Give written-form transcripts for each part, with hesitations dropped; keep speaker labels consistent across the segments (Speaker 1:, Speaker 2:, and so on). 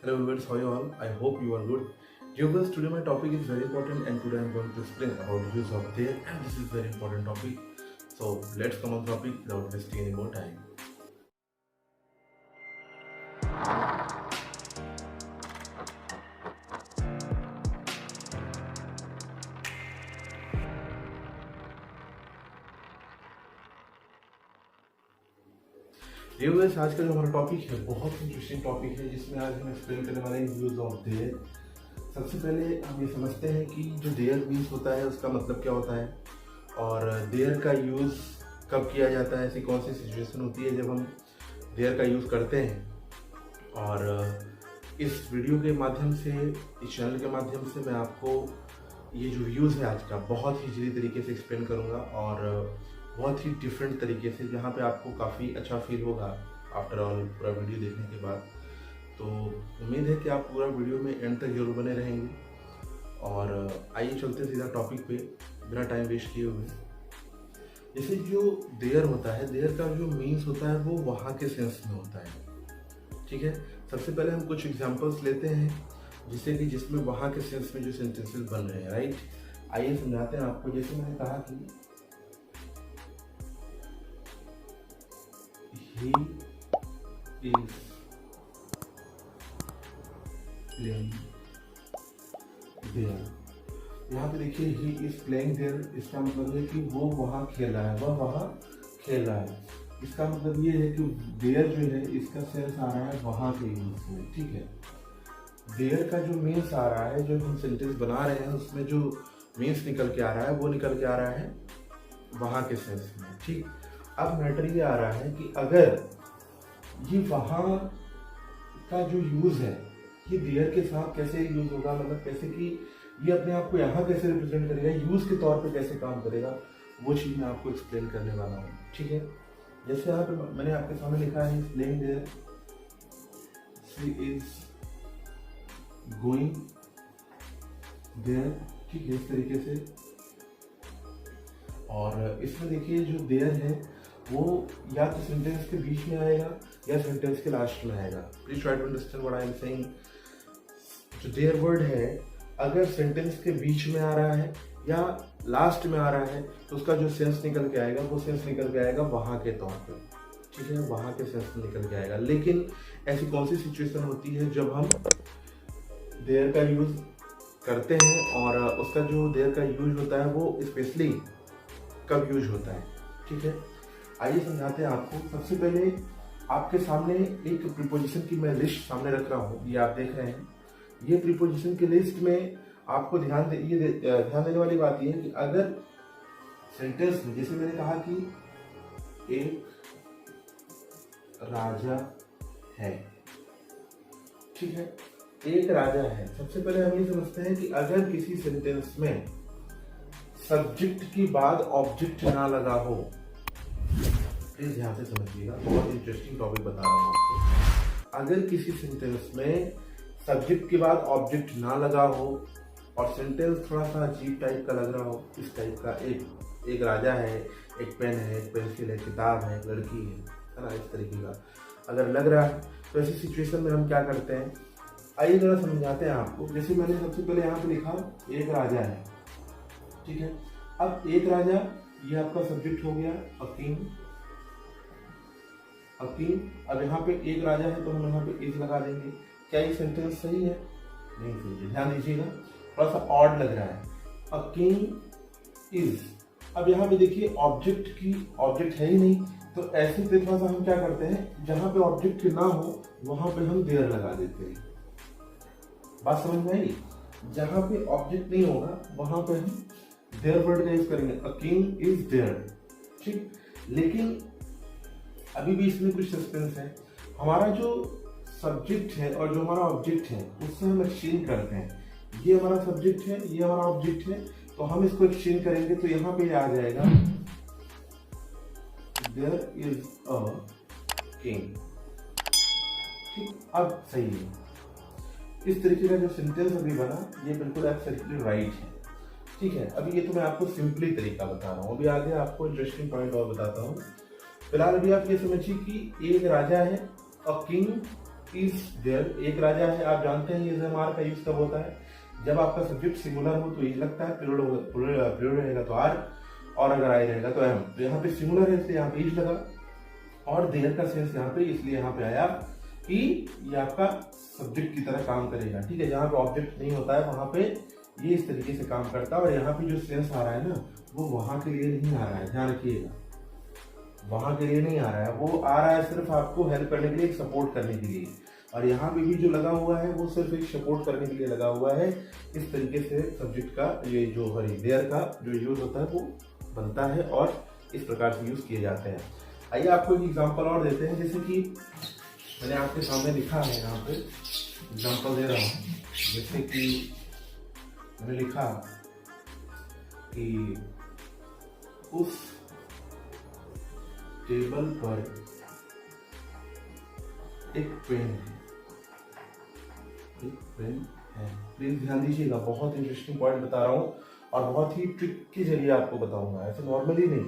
Speaker 1: Hello viewers, how are you all? I hope you are good. Viewers, today my topic is very important and today I am going to explain about use of there and this is very important topic. So let's come on topic without wasting any more time. Viewers, आज का जो हमारा topic है बहुत interesting topic है जिसमें आज हम एक्सप्लेन करने वाले हैं यूज ऑफ देयर। सबसे पहले हम ये समझते हैं कि जो देयर मीन्स होता है उसका मतलब क्या होता है और देयर का यूज़ कब किया जाता है, ऐसी कौन सी सिचुएशन होती है जब हम देयर का यूज़ करते हैं। और इस वीडियो के माध्यम से, इस चैनल के माध्यम से मैं आपको ये जो व्यूज़ है आज का बहुत ही इजीली तरीके से एक्सप्लेन करूँगा और बहुत ही डिफरेंट तरीके से, जहाँ पे आपको काफ़ी अच्छा फील होगा आफ्टर ऑल पूरा वीडियो देखने के बाद। तो उम्मीद है कि आप पूरा वीडियो में एंड तक जरूर बने रहेंगे। और आइए चलते सीधा टॉपिक पे बिना टाइम वेस्ट किए हुए। जैसे जो देयर होता है, देयर का जो मीन्स होता है वो वहाँ के सेंस में होता है। ठीक है, सबसे पहले हम कुछ एग्जांपल्स लेते हैं जिसमें वहाँ के सेंस में जो सेंटेंसेस बन रहे हैं। राइट, आइए समझाते हैं आपको। जैसे मैंने कहा कि he is playing there। यहाँ पे देखिए he is playing there, इसका मतलब है कि वो वहाँ खेल रहा है, वह वहाँ खेल रहा है। इसका मतलब ये है कि there जो है इसका सेंस आ रहा है वहाँ के यूज में। ठीक है, there का जो मीन्स आ रहा है, जो हम सेंटेंस बना रहे हैं उसमें जो मीन्स निकल के आ रहा है वो निकल के आ रहा है वहाँ के सेंस में। ठीक, अब मैटर ये आ रहा है कि अगर ये वहाँ का जो यूज़ है ये देयर के साथ कैसे यूज़ होगा, मतलब कैसे कि ये अपने आप को यहाँ कैसे रिप्रेजेंट करेगा, यूज़ के तौर पे कैसे काम करेगा, वो चीज़ मैं आपको एक्सप्लेन करने वाला हूँ। ठीक है, जैसे यहाँ पे मैंने आपके सामने लिखा है playing there, she is going there. ठीक है, इस तरीके से। और इसमें देखिए जो देयर है वो या तो सेंटेंस के बीच में आएगा या सेंटेंस के लास्ट में आएगा। Please try to understand what I am saying. जो देयर वर्ड है अगर सेंटेंस के बीच में आ रहा है या लास्ट में आ रहा है तो उसका जो सेंस निकल के आएगा वो सेंस निकल के आएगा वहाँ के तौर पे। ठीक है, वहाँ के सेंस में निकल के आएगा। लेकिन ऐसी कौन सी सिचुएशन होती है जब हम देयर का यूज करते हैं और उसका जो देयर का यूज होता है वो स्पेशली कब यूज होता है। ठीक है, आइए समझाते हैं आपको। सबसे पहले आपके सामने एक प्रीपोजिशन की मैं लिस्ट सामने रख रहा हूँ, ये आप देख रहे हैं। ये प्रीपोजिशन की लिस्ट में आपको ध्यान देने वाली बात ये है कि अगर सेंटेंस में, जैसे मैंने कहा कि एक राजा है। ठीक है, एक राजा है। सबसे पहले हम ये समझते हैं कि अगर किसी सेंटेंस में सब्जेक्ट की बाद ऑब्जेक्ट ना लगा हो, प्लीज ध्यान से समझिएगा, बहुत इंटरेस्टिंग टॉपिक बता रहा हूँ आपको। अगर किसी सेंटेंस में सब्जेक्ट के बाद ऑब्जेक्ट ना लगा हो और सेंटेंस थोड़ा सा अजीब टाइप का लग रहा हो, इस टाइप का, एक राजा है, एक पेन है, एक पेंसिल है, किताब है, लड़की है ना, इस तरीके का अगर लग रहा है तो ऐसी सिचुएशन में हम क्या करते हैं, आइए जरा समझाते हैं आपको। जैसे मैंने सबसे पहले यहाँ पे लिखा एक राजा है। ठीक है, अब एक राजा ये आपका सब्जेक्ट हो गया, अकीम। अब यहाँ पे एक राजा है तो हम यहाँ पे इज लगा देंगे। क्या ये सेंटेंस सही है? नहीं सही है, ध्यान दीजिएगा, थोड़ा सा ऑड लग रहा है। अकीम इज, अब यहाँ पे देखिए ऑब्जेक्ट है ही नहीं, तो ऐसे पे थोड़ा सा हम क्या करते हैं, जहाँ पे ऑब्जेक्ट ना हो वहां पे हम देयर लगा देते हैं। बात समझ में आई? जहाँ पे ऑब्जेक्ट नहीं होगा वहां पे हम देयर वर्ड का यूज करेंगे, अ किंग इज देयर। ठीक, लेकिन अभी भी इसमें कुछ सस्पेंस है। हमारा जो सब्जेक्ट है और जो हमारा ऑब्जेक्ट है उससे हम एक्सचेंज करते हैं। ये हमारा सब्जेक्ट है, ये हमारा ऑब्जेक्ट है, तो हम इसको एक्सचेंज करेंगे तो यहाँ पे आ जाएगा देयर इज अ किंग। ठीक, अब सही है। इस तरीके का जो सेंटेंस अभी बना ये बिल्कुल एब्सोल्युटली राइट है। ठीक है, अभी ये तो मैं आपको सिंपली तरीका बता रहा हूँ, अभी आगे आपको इंटरेस्टिंग पॉइंट और बताता हूँ। फिलहाल अभी आप ये समझिए कि एक राजा है, अ किंग इज देयर, एक राजा है। आप जानते हैं इज एम आर का यूज कब होता है, जब आपका सब्जेक्ट सिंगुलर हो तो इज लगता है, प्लूरल रहेगा तो आर, और अगर आई रहेगा तो एम। तो यहाँ पे सिंगुलर है इसलिए यहाँ पे इज लगा, और देयर का सेंस यहाँ पे इसलिए यहाँ पे आया कि ये आपका सब्जेक्ट की तरह काम करेगा। ठीक है, जहाँ पे ऑब्जेक्ट नहीं होता है वहां पे ये इस तरीके से काम करता है। और यहाँ पे जो सेंस आ रहा है ना, वो वहां के लिए नहीं आ रहा है, ध्यान रखिएगा, वहां के लिए नहीं आ रहा है, वो आ रहा है सिर्फ आपको हेल्प करने के लिए, सपोर्ट करने के लिए। और यहाँ पे भी जो लगा हुआ है वो सिर्फ एक सपोर्ट करने के लिए लगा हुआ है। इस तरीके से सब्जेक्ट का ये जो देयर का जो यूज होता है वो बनता है और इस प्रकार से यूज किए जाते हैं। आइए आपको एक एग्जांपल और देते हैं, जैसे कि मैंने आपके सामने लिखा है, यहाँ पे एग्जांपल दे रहा हूँ। जैसे कि मैंने लिखा कि उस टेबल पर एक पेन है, एक पेन है। प्लीज ध्यान दीजिएगा, बहुत इंटरेस्टिंग पॉइंट बता रहा हूँ और बहुत ही ट्रिक के जरिए आपको बताऊंगा, ऐसे नॉर्मली नहीं।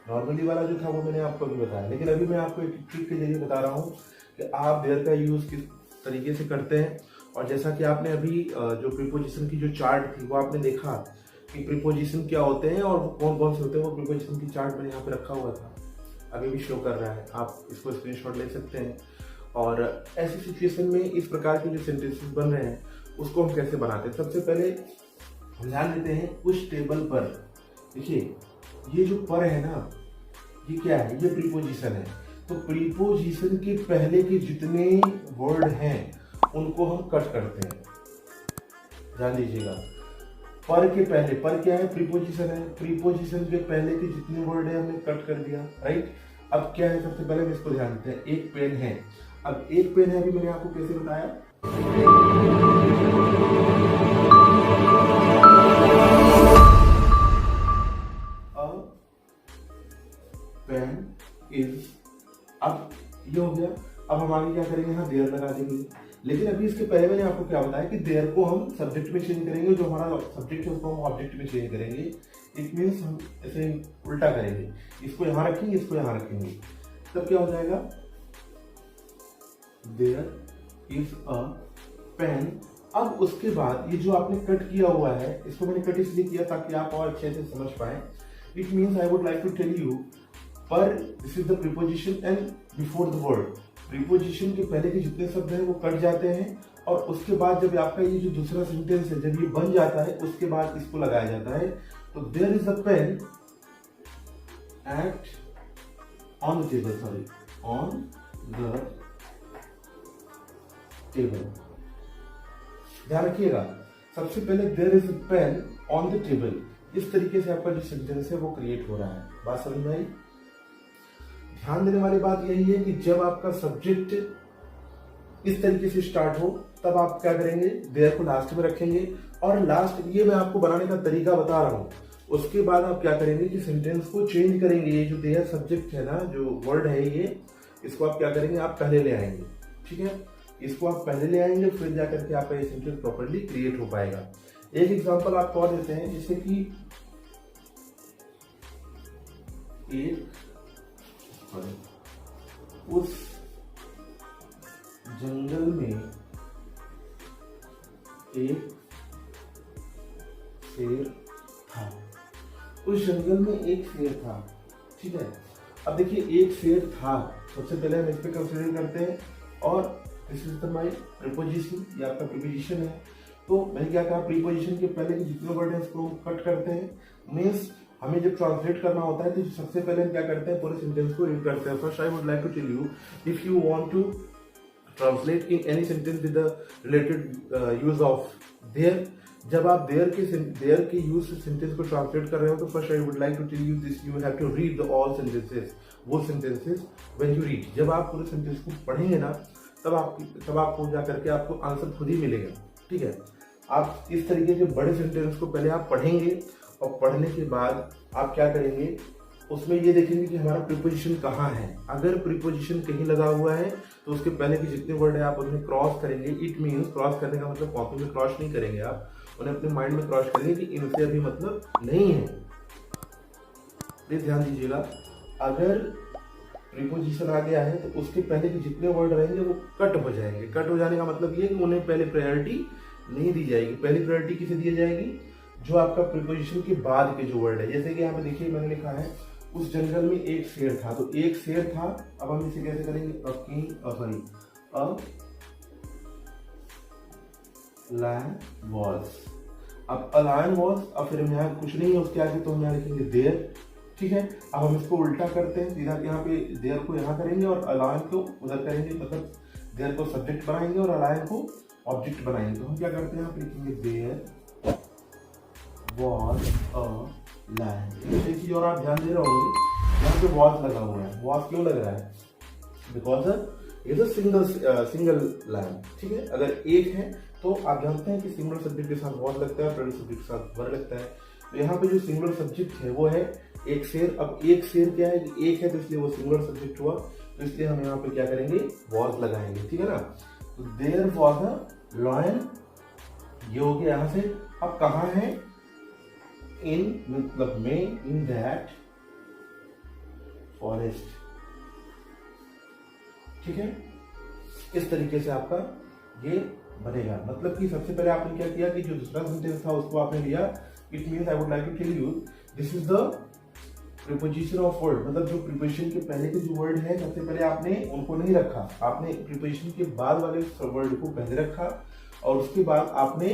Speaker 1: नॉर्मली वाला जो था वो मैंने आपको अभी बताया, लेकिन अभी मैं आपको एक ट्रिक के जरिए बता रहा हूँ कि आप देयर का यूज किस तरीके से करते हैं। और जैसा कि आपने अभी जो प्रीपोजिशन की जो चार्ट थी वो आपने देखा कि प्रीपोजिशन क्या होते हैं और कौन कौन से होते हैं, वो प्रीपोजिशन की चार्ट मैंने यहाँ पे रखा हुआ था, अभी भी शो कर रहा है, आप इसको स्क्रीनशॉट ले सकते हैं। और ऐसी सिचुएशन में इस प्रकार के जो सेंटेंसेस बन रहे हैं उसको हम कैसे बनाते हैं। सबसे पहले हम ध्यान देते हैं उस टेबल पर। देखिए ये जो पर है ना, ये क्या है, ये प्रीपोजिशन है। तो प्रीपोजिशन के पहले के जितने वर्ड हैं उनको हम कट करते हैं, ध्यान दीजिएगा। पर के पहले, पर क्या है, प्रीपोजिशन है, प्रीपोजिशन के पहले के जितने वर्ड है हमने कट कर दिया, राइट। अब क्या है, सबसे पहले हम इसको ध्यान देते हैं, एक पेन है। अब एक पेन है, अभी मैंने आपको कैसे बताया, पेन इज, अब ये हो गया। अब हम आगे क्या करेंगे, यहाँ देयर लगा देंगे। लेकिन अभी इसके पहले मैंने आपको क्या बताया कि देयर को हम सब्जेक्ट में चेंज करेंगे, जो हमारा सब्जेक्ट है उसको हम ऑब्जेक्ट में चेंज करेंगे। इट मीन्स हम ऐसे उल्टा करेंगे, इसको यहाँ रखेंगे, इसको यहाँ रखेंगे, तब क्या हो जाएगा, देयर इज अ पेन। अब उसके बाद ये जो आपने कट किया हुआ है, इसको मैंने कट इसलिए किया ताकि आप और अच्छे से समझ पाए। It means I would like to tell you, पर this is the preposition and before the word. Preposition के पहले के जितने शब्द हैं वो कट जाते हैं, और उसके बाद जब आपका ये जो दूसरा सेंटेंस है जब ये बन जाता है उसके बाद इसको लगाया जाता है। तो there is a pen at on the table, sorry on the table. ध्यान रखिएगा, सबसे पहले there is a pen on the table, इस तरीके से आपका जो सेंटेंस है वो क्रिएट हो रहा है। बात समझ में आई। ध्यान देने वाली बात यही है कि जब आपका सब्जेक्ट इस तरीके से स्टार्ट हो तब आप क्या करेंगे, देयर को लास्ट में रखेंगे। और लास्ट, ये मैं आपको बनाने का तरीका बता रहा हूं। उसके बाद आप क्या करेंगे कि सेंटेंस को चेंज करेंगे। ये जो देयर सब्जेक्ट है ना, जो वर्ड है ये, इसको आप क्या करेंगे, आप पहले ले आएंगे। ठीक है, इसको आप पहले ले आएंगे, फिर जाकर के आपका ये सेंटेंस प्रॉपर्ली क्रिएट हो पाएगा। एक एग्जांपल आपको और देते हैं, जैसे कि उस जंगल में एक शेर था। उस जंगल में एक शेर था। ठीक है, अब देखिए एक शेर था, सबसे पहले हम इस पे कंसीडर करते हैं, और this is the my preposition, ये आपका प्रीपोजिशन है। तो मैंने क्या कहा, प्रीपोजिशन के पहले के जितने वर्ड हैं उसको कट करते हैं। मीन्स हमें जब ट्रांसलेट करना होता है तो सबसे पहले हम क्या करते हैं, पूरे सेंटेंस को रीड करते हैं। First I would like to tell you, if you want to translate in any sentence with the related use of there, जब आप देयर के यूज से सेंटेंस को ट्रांसलेट कर रहे हो तो first I would like to tell you this, you have to read the all sentences, वो सेंटेंसेस व्हेन यू रीड। जब आप पूरे सेंटेंस को पढ़ेंगे ना तब आपको जा करके आपको आंसर खुद ही मिलेगा। ठीक है, आप इस तरीके के बड़े सेंटेंस को पहले आप पढ़ेंगे, और पढ़ने के बाद आप क्या करेंगे, उसमें ये देखेंगे कि हमारा प्रीपोजिशन कहाँ है। अगर प्रीपोजिशन कहीं लगा हुआ है तो उसके पहले के जितने वर्ड है आप उन्हें क्रॉस करेंगे। इट मीन्स क्रॉस करने का मतलब कॉपी में क्रॉस नहीं करेंगे, आप उन्हें अपने माइंड में क्रॉस करेंगे कि इनसे अभी मतलब नहीं है। प्लीज ध्यान दीजिएगा, अगर प्रीपोजिशन आ गया है तो उसके पहले के जितने वर्ड रहेंगे वो कट हो जाएंगे। कट हो जाने का मतलब ये है कि उन्हें पहले प्रायोरिटी नहीं दी जाएगी। पहली प्रायोरिटी किसे दी जाएगी? जो आपका प्रीपोजिशन के बाद के जो वर्ड है। जैसे कि यहाँ पे देखिए मैंने लिखा है उस जंगल में एक शेर था, तो एक शेर था। अब हम इसे कैसे करेंगे? A lion was. अब अ लायन वॉज, अब फिर हम यहाँ कुछ नहीं है उसके आगे तो हम यहाँ लिखेंगे देयर। ठीक है, अब हम इसको उल्टा करते हैं, सीधा यहाँ पे देयर को यहाँ करेंगे और अ लायन को उधर करेंगे, मतलब देयर को सब्जेक्ट बनाएंगे और अ लायन को ऑब्जेक्ट बनाएंगे। तो हम क्या करते हैं, यहाँ पे लिखेंगे देयर वॉज अ लायन। एक चीज और आप ध्यान दे रहे होंगे, यहाँ पे वॉज लगा हुआ है। वॉज क्यों लग रहा है? Because is a single line. ठीक है, अगर एक है तो आप जानते हैं कि सिंगुलर सब्जेक्ट के साथ वॉज लगता है, प्लूरल सब्जेक्ट के साथ वर लगता है। तो यहाँ पे जो सिंगुलर सब्जेक्ट है वो है एक शेर। अब एक शेर क्या है कि एक है तो इसलिए वो सिंगुलर सब्जेक्ट हुआ, तो इसलिए हम यहाँ पे क्या करेंगे? वॉज लगाएंगे। ठीक है ना, तो देयर वॉज अ लायन, ये हो गया यहाँ से। अब कहाँ है? इन मतलब में, इन दैट फॉरेस्ट। ठीक है, इस तरीके से आपका ये बनेगा। मतलब कि सबसे पहले आपने क्या किया कि जो दूसरा सेंटेंस था उसको आपने लिया। It means I would like to tell you this is the preposition of word. मतलब जो प्रीपोजिशन के पहले के जो वर्ड है सबसे पहले आपने उनको नहीं रखा, आपने प्रीपोजिशन के बाद वाले वर्ड को पहले रखा और उसके बाद आपने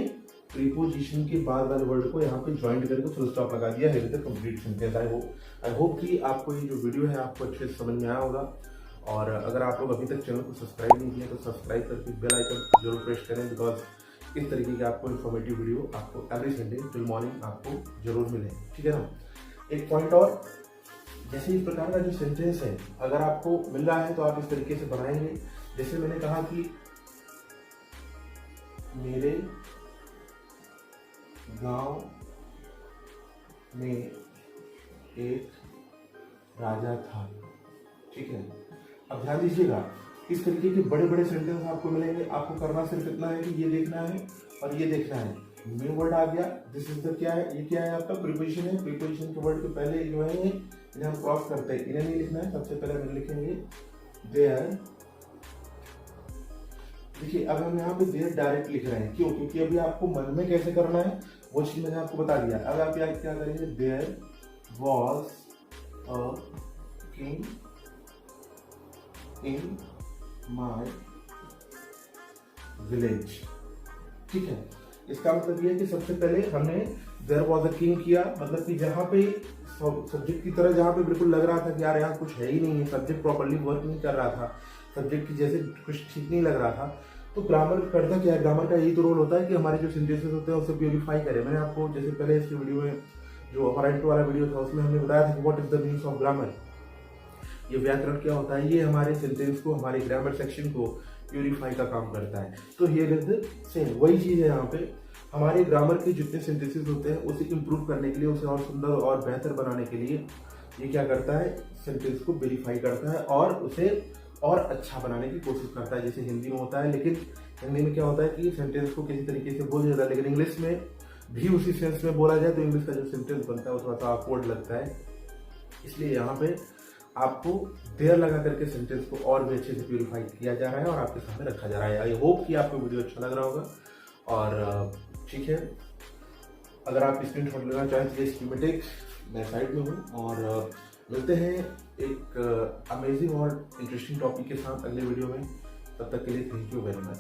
Speaker 1: प्रीपोजिशन के बाद वाले वर्ड को यहाँ पे ज्वाइंट करके फुल स्टॉप लगा दिया। Here the complete sentence. I hope कि आपको ये जो वीडियो है आपको अच्छे से समझ में आया होगा। और अगर आप लोग अभी तक चैनल को सब्सक्राइब नहीं किए तो सब्सक्राइब करके बेल आइकन जरूर प्रेस करें, बिकॉज इस तरीके की आपको इन्फॉर्मेटिव वीडियो आपको एवरी संडे टिल मॉर्निंग आपको जरूर मिले। ठीक है ना। एक पॉइंट और, जैसे इस प्रकार का जो सेंटेंस है अगर आपको मिल रहा है तो आप इस तरीके से बनाएंगे। जैसे मैंने कहा कि मेरे गांव में एक राजा था। ठीक है, अब ध्यान दीजिएगा इस तरीके के बड़े बड़े सेंटेंस आपको मिलेंगे। आपको करना सिर्फ इतना है कि ये देखना है और ये देखना है। मेन वर्ड आ गया, दिस इज द क्या है, ये क्या है आपका प्रीपोजिशन है। प्रीपोजिशन के वर्ड के पहले जो है इन्हें हम क्रॉस करते हैं, इन्हें नहीं लिखना है। सबसे पहले हम लिखेंगे देयर। देखिए अब हम यहाँ पे देयर डायरेक्ट लिख रहे हैं, क्यों? क्योंकि अभी आपको मन में कैसे करना है वो चीज मैंने आपको बता दिया। अब आप क्या करेंगे? There was a king in my village. ठीक है, इसका मतलब ये है कि सबसे पहले हमने देयर वॉज अ किंग किया, मतलब कि जहां पे सब्जेक्ट की तरह जहां पे बिल्कुल लग रहा था कि यार यहाँ कुछ है ही नहीं है, सब्जेक्ट प्रॉपर्ली वर्क नहीं कर रहा था, सब्जेक्ट की जैसे कुछ ठीक नहीं लग रहा था, तो ग्रामर करता क्या है? ग्रामर का यही तो रोल होता है कि हमारे जो सेंटेंसेस होते हैं उसे प्योरीफाई करें। मैंने आपको जैसे पहले इसके वीडियो में जो हमारा इंट्रो वाला वीडियो था उसमें हमने बताया था कि what is the meaning of grammar. ये व्याकरण क्या होता है? ये हमारे सेंटेंस को, हमारे ग्रामर सेक्शन को प्यूरिफाई का काम करता है। तो हियर इज द सेम, वही चीज है यहाँ पे। हमारे ग्रामर के जितने सेंटेंसेस होते हैं उसे इंप्रूव करने के लिए, उसे और सुंदर और बेहतर बनाने के लिए ये क्या करता है? सेंटेंस को वेरीफाई करता है और उसे और अच्छा बनाने की कोशिश करता है, जैसे हिंदी में होता है। लेकिन हिंदी में क्या होता है कि सेंटेंस को किसी तरीके से बोल जाता है, लेकिन इंग्लिश में भी उसी सेंस में बोला जाए तो इंग्लिश का जो सेंटेंस बनता है वो थोड़ा सा ऑकवर्ड लगता है। इसलिए यहाँ पे आपको देयर लगा करके सेंटेंस को और भी अच्छे से प्यूरिफाई किया जा रहा है और आपके सामने रखा जा रहा है। आई होप कि आपको वीडियो अच्छा लग रहा होगा। और ठीक है, अगर आप स्क्रीनशॉट लेना चाहें तो ये स्कीमेटिक मैं साइड में हूँ। और मिलते हैं एक अमेजिंग और इंटरेस्टिंग टॉपिक के साथ अगले वीडियो में। तब तक के लिए थैंक यू वेरी मच।